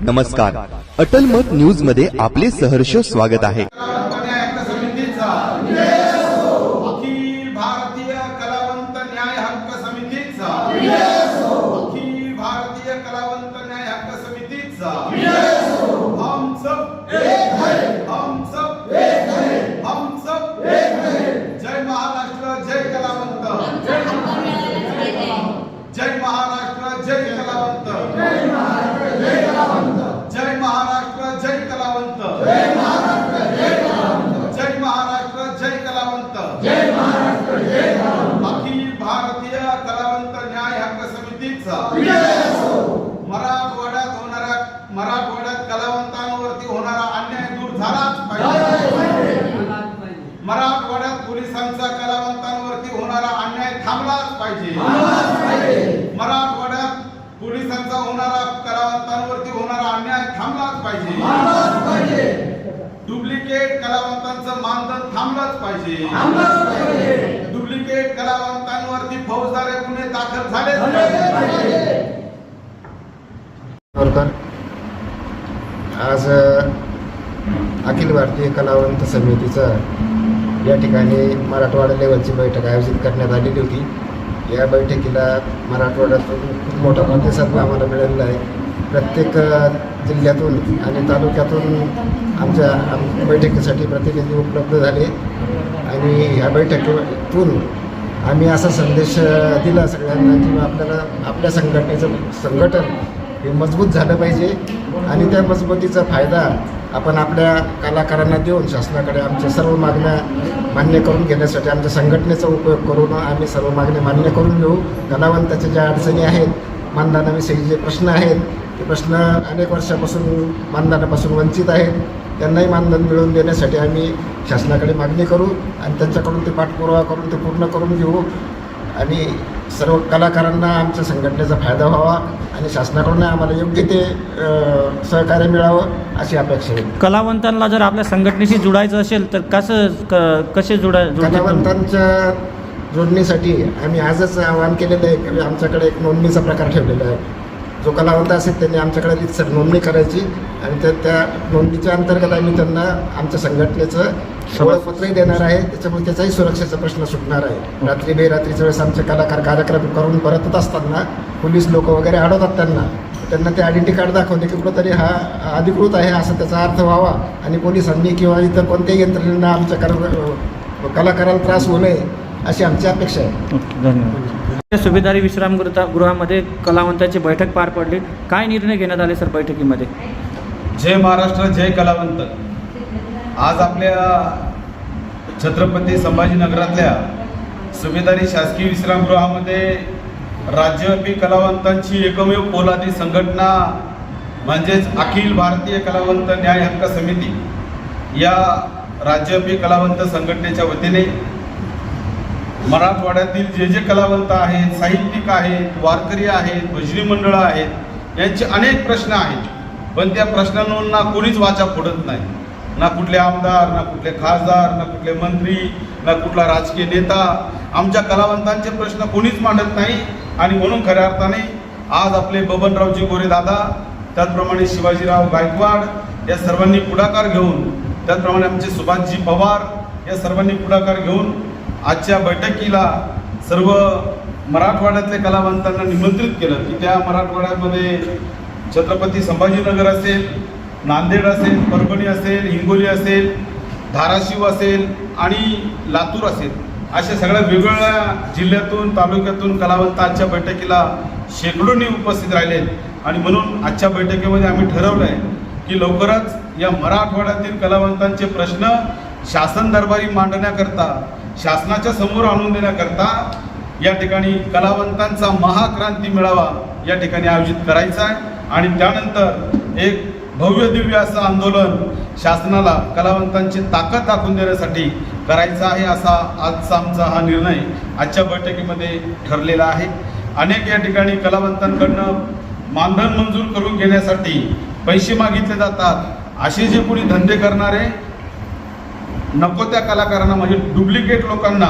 नमस्कार, अटल मत न्यूज मध्ये आपले सहर्ष स्वागत आहे. अखिल भारतीय कलावंत न्याय हक्क समितीचा, अखिल भारतीय कलावंत न्याय हक्क समितीचा हम सब एक है, हम सब एक है, हम सब एक है. जय महाराष्ट्र, जय कलावंत, जय महाराष्ट्र, जय कलावंत, जय महाराष्ट्र, जय कलावंत, जय महाराष्ट्र, जय कलावंत, जय महाराष्ट्र, जय कलावंत, जय महाराष्ट्र, जय कलावंत, जय महाराष्ट्र, जय कलावंत. अखिल भारतीय कलावंत न्याय हक्क समितीचा मराठवाड्यात कलावंतांवरती होणारा अन्याय दूर झालाच पाहिजे. मराठवाड्यात पोलिसांचा कलावंतांवरती होणारा अन्याय थांबलाच पाहिजे. मराठवाड्यात पोलिसांचा होणारा कलावंतांवरती होणारा अन्याय थांबलाच पाहिजे. डुप्लिकेट कलावंतांचं मानधन थांबलंच पाहिजे. डुप्लिकेट कलावंतांवरती फौजदारी गुन्हे दाखल झाले पाहिजे. आज अखिल भारतीय कलावंत समितीचा या ठिकाणी मराठवाडा लेवलची बैठक आयोजित करण्यात आलेली होती. या बैठकीला मराठवाड्यातून खूप मोठा प्रतिसाद आम्हाला मिळालेला आहे. प्रत्येक जिल्ह्यातून आणि तालुक्यातून आमच्या बैठकीसाठी प्रतिनिधी उपलब्ध झाले आणि या बैठकीतून आम्ही असा संदेश दिला सगळ्यांना की आपल्याला आपल्या संघटन हे मजबूत झालं पाहिजे आणि त्या मजबूतीचा फायदा आपण आपल्या कलाकारांना देऊन शासनाकडे आमच्या सर्व मागण्या मान्य करून घेण्यासाठी आमच्या संघटनेचा उपयोग करून आम्ही सर्व मागण्या मान्य करून घेऊ. कलावंताच्या ज्या अडचणी आहेत, मानधनाविषयी जे प्रश्न आहेत, ते प्रश्न अनेक वर्षापासून मानधनापासून वंचित आहेत, त्यांनाही मानधन मिळवून देण्यासाठी आम्ही शासनाकडे मागणी करू आणि त्यांच्याकडून ते पाठपुरावा करून ते पूर्ण करून घेऊ आणि सर्व कलाकारांना आमच्या संघटनेचा फायदा व्हावा आणि शासनाकडून आम्हाला योग्य ते सहकार्य मिळावं अशी अपेक्षा आहे. कलावंतांना जर आपल्या संघटनेशी जुडायचं असेल तर कसे कलावंतांच्या जोडणीसाठी आम्ही आजच आवाहन केलेलं आहे की आमच्याकडे एक नोंदणीचा प्रकार ठेवलेला आहे. जो कलावंत असेल त्यांनी आमच्याकडे रितसर नोंदणी करायची आणि त्या नोंदणीच्या अंतर्गत आम्ही त्यांना आमच्या संघटनेचं ओळखपत्रही देणार आहे. त्याच्यामुळे त्याचाही सुरक्षेचा प्रश्न सुटणार आहे. रात्री बेरात्रीच्या वेळेस आमचे कलाकार कार्यक्रम करून परतत असताना पोलीस लोक वगैरे अडवतात त्यांना ते आयडेंटिटी कार्ड दाखवते की कुठंतरी हा अधिकृत आहे असं त्याचा अर्थ व्हावा आणि पोलिसांनी किंवा इतर कोणत्याही यंत्रणेला आमच्या कलाकाराला त्रास होऊ नये अशी आमची अपेक्षा आहे. धन्यवाद. सुभेदारी विश्रामगृहामध्ये कलावंतांची बैठक पार पडली. काय निर्णय घेण्यात आले सर बैठकीमध्ये? जय महाराष्ट्र, जय कलावंत. आज आपल्या छत्रपती संभाजीनगरातल्या सुभेदारी शासकीय विश्रामगृहामध्ये राज्यव्यापी कलावंतांची एकमेव पोलादी संघटना म्हणजेच अखिल भारतीय कलावंत न्याय हक्क समिती या राज्यव्यापी कलावंत संघटनेच्या वतीने मराठवाड्यातील जे कलावंत आहेत, साहित्यिक आहेत, वारकरी आहेत, भजनी मंडळं आहेत, यांचे अनेक प्रश्न आहेत. पण त्या प्रश्नांना कोणीच वाचा फोडत नाही. ना कुठले आमदार, ना कुठले खासदार, ना कुठले मंत्री, ना कुठला राजकीय नेता आमच्या कलावंतांचे प्रश्न कोणीच मांडत नाही. आणि म्हणून खऱ्या अर्थाने आज आपले बबनरावजी गोरे दादा, त्याचप्रमाणे शिवाजीराव गायकवाड या सर्वांनी पुढाकार घेऊन, त्याचप्रमाणे आमचे सुभाषजी पवार या सर्वांनी पुढाकार घेऊन आजच्या बैठकीला सर्व मराठवाड्यातल्या कलावंतांना निमंत्रित केलं की त्या मराठवाड्यामध्ये छत्रपती संभाजीनगर असेल, नांदेड असेल, परभणी असेल, हिंगोली असेल, धाराशिव असेल आणि लातूर असेल, अशा सगळ्या वेगवेगळ्या जिल्ह्यातून तालुक्यातून कलावंत आजच्या बैठकीला शेकडोंनी उपस्थित राहिले. आणि म्हणून आजच्या बैठकीमध्ये आम्ही ठरवलं आहे की लवकरच या मराठवाड्यातील कलावंतांचे प्रश्न शासन दरबारी मांडण्याकरता, शासनाच्या समोर आणून देण्याकरता या ठिकाणी कलावंतांचा महाक्रांती मेळावा या ठिकाणी आयोजित करायचा आहे. आणि त्यानंतर एक भव्य दिव्य असं आंदोलन शासनाला कलावंतांची ताकद दाखवून देण्यासाठी करायचा आहे, असा आजचा आमचा हा निर्णय आजच्या बैठकीमध्ये ठरलेला आहे. अनेक या ठिकाणी कलावंतांकडनं मानधन मंजूर करून घेण्यासाठी पैसे मागितले जातात. असे जे कोणी धंदे करणारे नको त्या कलाकारांना म्हणजे डुप्लिकेट लोकांना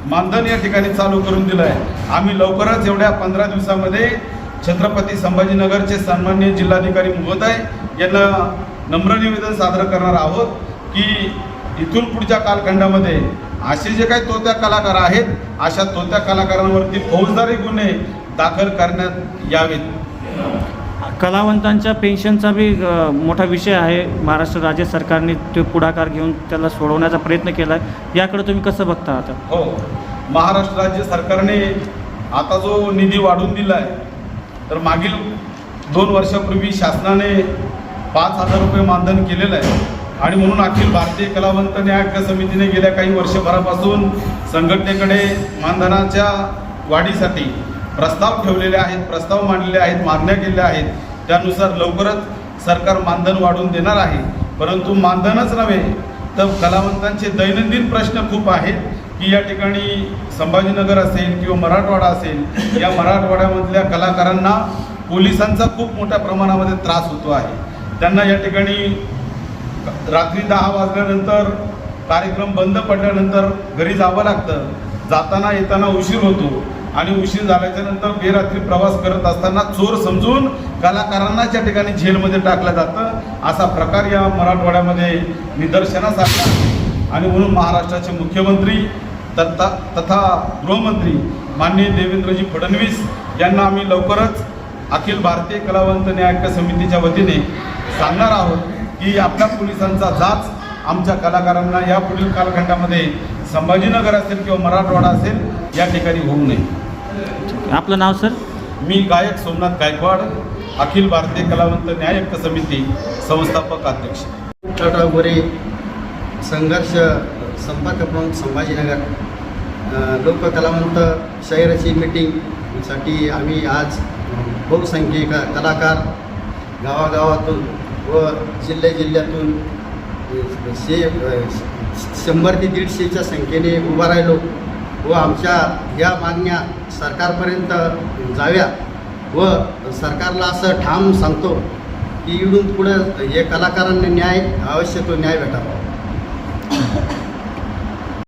मानधन या ठिकाणी चालू करून दिलं आहे. आम्ही लवकरच एवढ्या 15 दिवसामध्ये छत्रपती संभाजीनगरचे सन्माननीय जिल्हाधिकारी महोदय यांना नम्र निवेदन सादर करणार आहोत की इथून पुढच्या कालखंडामध्ये असे जे काही तोत्या कलाकार आहेत अशा तोत्या कलाकारांवरती फौजदारी गुन्हे दाखल करण्यात यावेत. कलावंतांच्या पेन्शनचा बी मोठा विषय आहे. महाराष्ट्र राज्य सरकारने तो पुढाकार घेऊन त्याला सोडवण्याचा प्रयत्न केला आहे. याकडे तुम्ही कसं बघता आता? हो, महाराष्ट्र राज्य सरकारने आता जो निधी वाढवून दिला आहे तर मागील 2 वर्षापूर्वी शासनाने 5,000 रुपये मानधन केलेलं आहे आणि म्हणून अखिल भारतीय कलावंत न्याय हक्क समितीने गेल्या काही वर्षभरापासून संघटनेकडे मानधनाच्या वाढीसाठी प्रस्ताव ठेवलेले आहेत, प्रस्ताव मांडलेले आहेत, मागण्या केलेल्या आहेत. त्यानुसार लवकरच सरकार मानधन वाढवून देणार आहे. परंतु मानधनच नव्हे तर कलावंतांचे दैनंदिन प्रश्न खूप आहेत की या ठिकाणी संभाजीनगर असेल किंवा मराठवाडा असेल, या मराठवाड्यामधल्या कलाकारांना पोलिसांचा खूप मोठ्या प्रमाणामध्ये त्रास होतो आहे. त्यांना या ठिकाणी रात्री 10 वाजल्यानंतर कार्यक्रम बंद पडल्यानंतर घरी जावं लागतं. जाताना येताना उशीर होतो आणि उशीर झाल्याच्या नंतर बेरात्री प्रवास करत असताना चोर समजून कलाकारांनाच या ठिकाणी जेलमध्ये टाकलं जातं. असा प्रकार या मराठवाड्यामध्ये निदर्शनास आला आहे आणि म्हणून महाराष्ट्राचे मुख्यमंत्री तथा गृहमंत्री माननीय देवेंद्रजी फडणवीस यांना आम्ही लवकरच अखिल भारतीय कलावंत न्याय हक्क समितीच्या वतीने सांगणार आहोत की आपल्या पोलिसांचा जाच आमच्या कलाकारांना या पुढील कालखंडामध्ये संभाजीनगर असेल किंवा मराठवाडा असेल या ठिकाणी होऊ नये. आपलं नाव सर? मी गायक सोमनाथ गायकवाड, अखिल भारतीय कलावंत न्याय हक्क समिती संस्थापक अध्यक्ष. टाटा गोरे संघर्ष संपर्क प्रमुख संभाजीनगर. लोककलावंत शहराची मीटिंगसाठी आम्ही आज बहुसंख्य कलाकार गावागावातून व जिल्ह्यातून 100 ते 150च्या संख्येने उभा राहिलो व आमच्या या मागण्या सरकारपर्यंत जाव्या व सरकारला असं ठाम सांगतो की इकडून पुढं हे कलाकारांना न्याय अवश्य तो न्याय भेटावा.